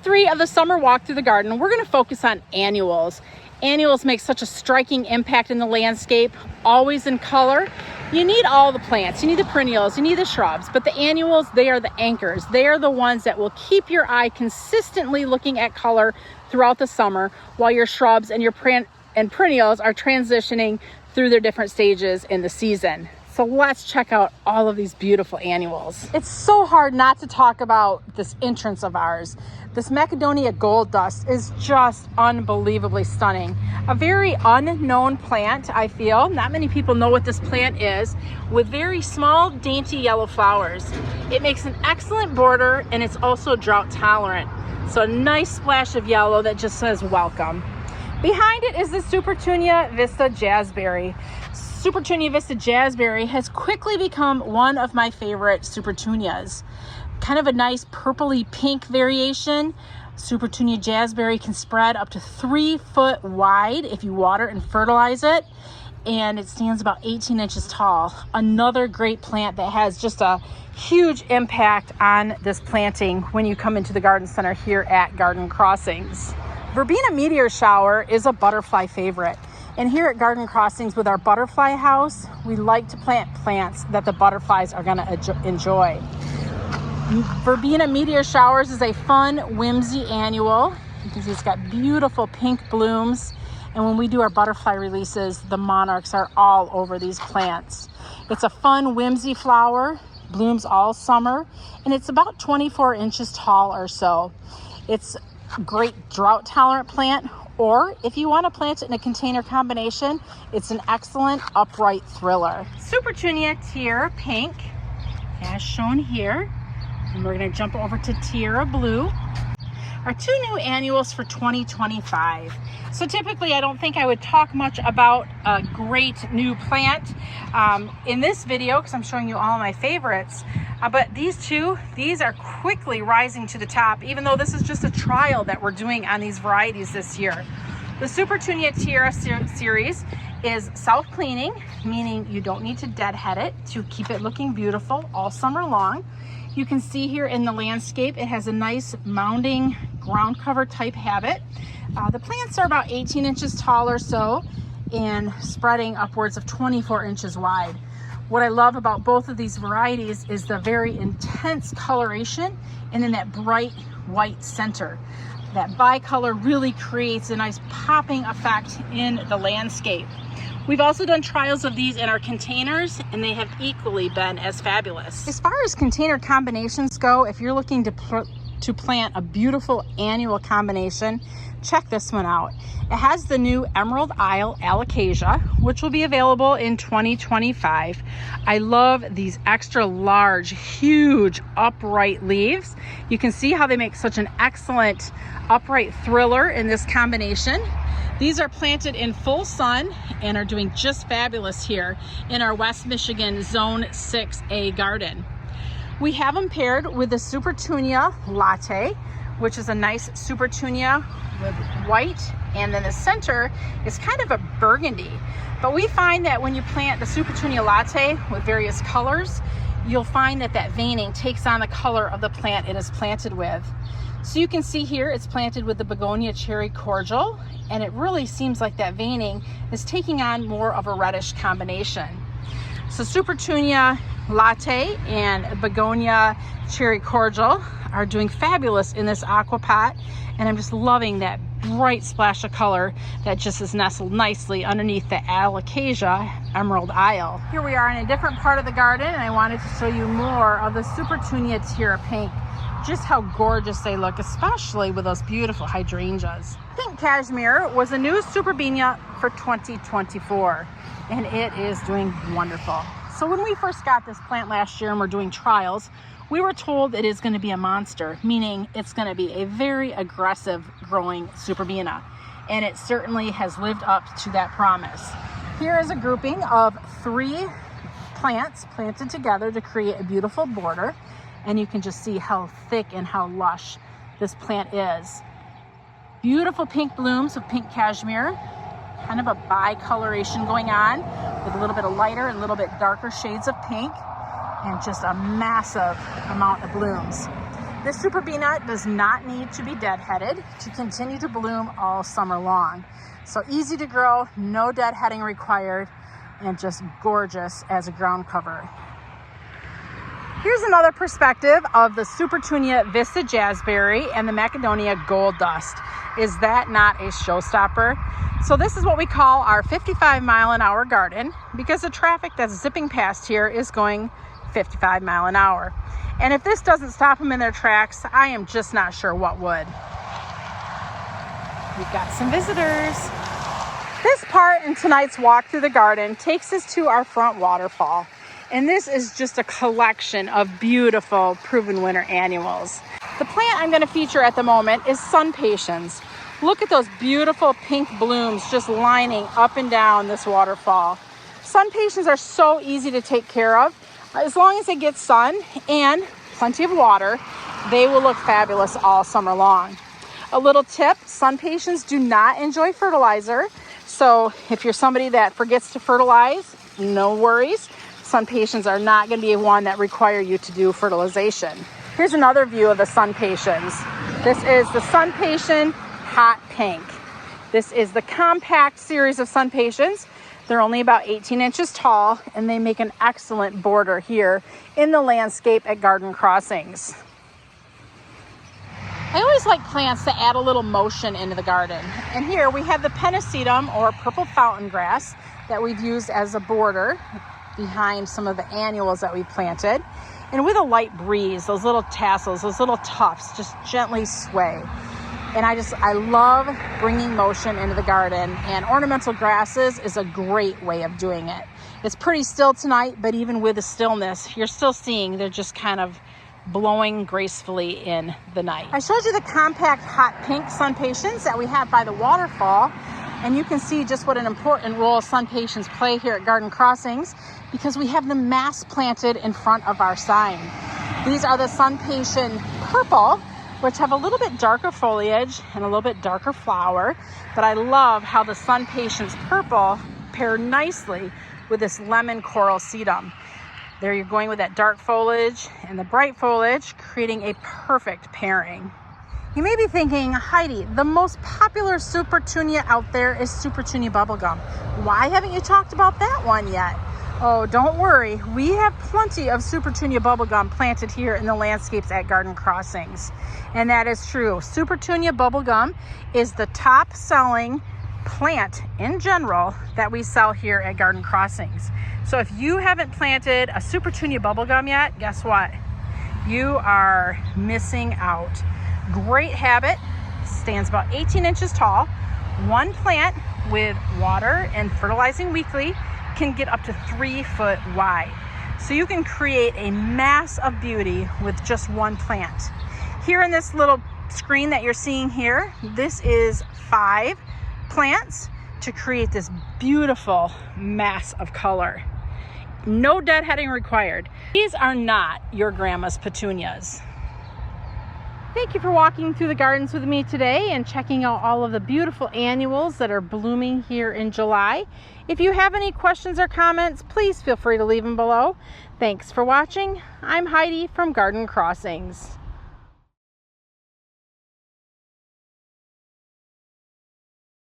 3 of the summer walk through the garden, we're going to focus on annuals. Annuals make such a striking impact in the landscape, always in color. You need all the plants, you need the perennials, you need the shrubs, but the annuals, they are the anchors. They are the ones that will keep your eye consistently looking at color throughout the summer, while your shrubs and your perennials are transitioning through their different stages in the season. So let's check out all of these beautiful annuals. It's so hard not to talk about this entrance of ours. This Macedonia gold dust is just unbelievably stunning. A very unknown plant, I feel. Not many people know what this plant is, with very small, dainty yellow flowers. It makes an excellent border, and it's also drought tolerant. So a nice splash of yellow that just says welcome. Behind it is the Supertunia Vista Jazzberry. Supertunia Vista Jazzberry has quickly become one of my favorite Supertunias. Kind of a nice purpley pink variation. Supertunia Jazzberry can spread up to 3 foot wide if you water and fertilize it, and it stands about 18 inches tall. Another great plant that has just a huge impact on this planting when you come into the garden center here at Garden Crossings. Verbina Meteor Shower is a butterfly favorite. And here at Garden Crossings with our butterfly house, we like to plant plants that the butterflies are going to enjoy. Verbina Meteor Showers is a fun, whimsy annual. You can see it's got beautiful pink blooms. And when we do our butterfly releases, the monarchs are all over these plants. It's a fun, whimsy flower, blooms all summer, and it's about 24 inches tall or so. It's a great drought tolerant plant, or if you want to plant it in a container combination, it's an excellent upright thriller. Supertunia Tia Pink, as shown here. And we're going to jump over to Tia Blue. Our 2 new annuals for 2025. So typically I don't think I would talk much about a great new plant in this video, because I'm showing you all my favorites. But these are quickly rising to the top, even though this is just a trial that we're doing on these varieties this year. The Supertunia Tia series is self-cleaning, meaning you don't need to deadhead it to keep it looking beautiful all summer long. You can see here in the landscape, it has a nice mounding ground cover type habit. The plants are about 18 inches tall or so and spreading upwards of 24 inches wide. What I love about both of these varieties is the very intense coloration and then that bright white center. That bicolor really creates a nice popping effect in the landscape. We've also done trials of these in our containers, and they have equally been as fabulous. As far as container combinations go, if you're looking to plant a beautiful annual combination, check this one out. It has the new Emerald Isle Alocasia, which will be available in 2025. I love these extra large, huge, upright leaves. You can see how they make such an excellent upright thriller in this combination. These are planted in full sun and are doing just fabulous here in our West Michigan Zone 6A garden. We have them paired with the Supertunia Latte, which is a nice Supertunia with white, and then the center is kind of a burgundy. But we find that when you plant the Supertunia Latte with various colors, you'll find that that veining takes on the color of the plant it is planted with. So you can see here it's planted with the Begonia Cherry Cordial, and it really seems like that veining is taking on more of a reddish combination. So Supertunia Latte and Begonia Cherry Cordial are doing fabulous in this aqua pot, and I'm just loving that bright splash of color that just is nestled nicely underneath the Alocasia Emerald Isle. Here we are in a different part of the garden, and I wanted to show you more of the Supertunia Tia Pink. Just how gorgeous they look, especially with those beautiful hydrangeas. Pink Cashmere was a new Verbina for 2024, and it is doing wonderful. So when we first got this plant last year and we're doing trials, we were told it is going to be a monster, meaning it's going to be a very aggressive growing Verbina, and it certainly has lived up to that promise. Here is a grouping of 3 plants planted together to create a beautiful border. And you can just see how thick and how lush this plant is. Beautiful pink blooms of pink cashmere, kind of a bi-coloration going on with a little bit of lighter and a little bit darker shades of pink, and just a massive amount of blooms. This Verbina does not need to be deadheaded to continue to bloom all summer long. So easy to grow, no deadheading required, and just gorgeous as a ground cover. Here's another perspective of the Supertunia Vista Jazzberry and the Macedonia Gold Dust. Is that not a showstopper? So this is what we call our 55-mile-an-hour garden, because the traffic that's zipping past here is going 55 miles an hour. And if this doesn't stop them in their tracks, I am just not sure what would. We've got some visitors. This part in tonight's walk through the garden takes us to our front waterfall. And this is just a collection of beautiful proven winter annuals. The plant I'm going to feature at the moment is sun patience. Look at those beautiful pink blooms just lining up and down this waterfall. Sun patience are so easy to take care of. As long as they get sun and plenty of water, they will look fabulous all summer long. A little tip, sun patience do not enjoy fertilizer. So if you're somebody that forgets to fertilize, no worries. Sun patience are not going to be one that require you to do fertilization. Here's another view of the sun patience. This is the Sun Patient Hot Pink. This is the compact series of sun patience. They're only about 18 inches tall, and they make an excellent border here in the landscape at garden crossings. I always like plants to add a little motion into the garden. And here we have the Pennisetum, or purple fountain grass, that we've used as a border behind some of the annuals that we planted. And with a light breeze, those little tassels, those little tufts just gently sway. And I love bringing motion into the garden, and ornamental grasses is a great way of doing it. It's pretty still tonight, but even with the stillness, you're still seeing they're just kind of blowing gracefully in the night. I showed you the compact hot pink sun patience that we have by the waterfall, and you can see just what an important role sun patience play here at Garden Crossings, because we have them mass planted in front of our sign. These are the Sun Patient Purple, which have a little bit darker foliage and a little bit darker flower, but I love how the Sun Patient's Purple pair nicely with this lemon coral sedum. There you're going with that dark foliage and the bright foliage, creating a perfect pairing. You may be thinking, Heidi, the most popular Supertunia out there is Supertunia bubblegum. Why haven't you talked about that one yet? Oh, don't worry. We have plenty of Supertunia bubblegum planted here in the landscapes at Garden Crossings. And that is true. Supertunia bubblegum is the top selling plant in general that we sell here at Garden Crossings. So if you haven't planted a Supertunia bubblegum yet, guess what? You are missing out. Great habit, stands about 18 inches tall. One plant with water and fertilizing weekly can get up to 3 foot wide. So you can create a mass of beauty with just one plant. Here in this little screen that you're seeing here, this is 5 plants to create this beautiful mass of color. No deadheading required. These are not your grandma's petunias. Thank you for walking through the gardens with me today and checking out all of the beautiful annuals that are blooming here in July. If you have any questions or comments, please feel free to leave them below. Thanks for watching. I'm Heidi from Garden Crossings.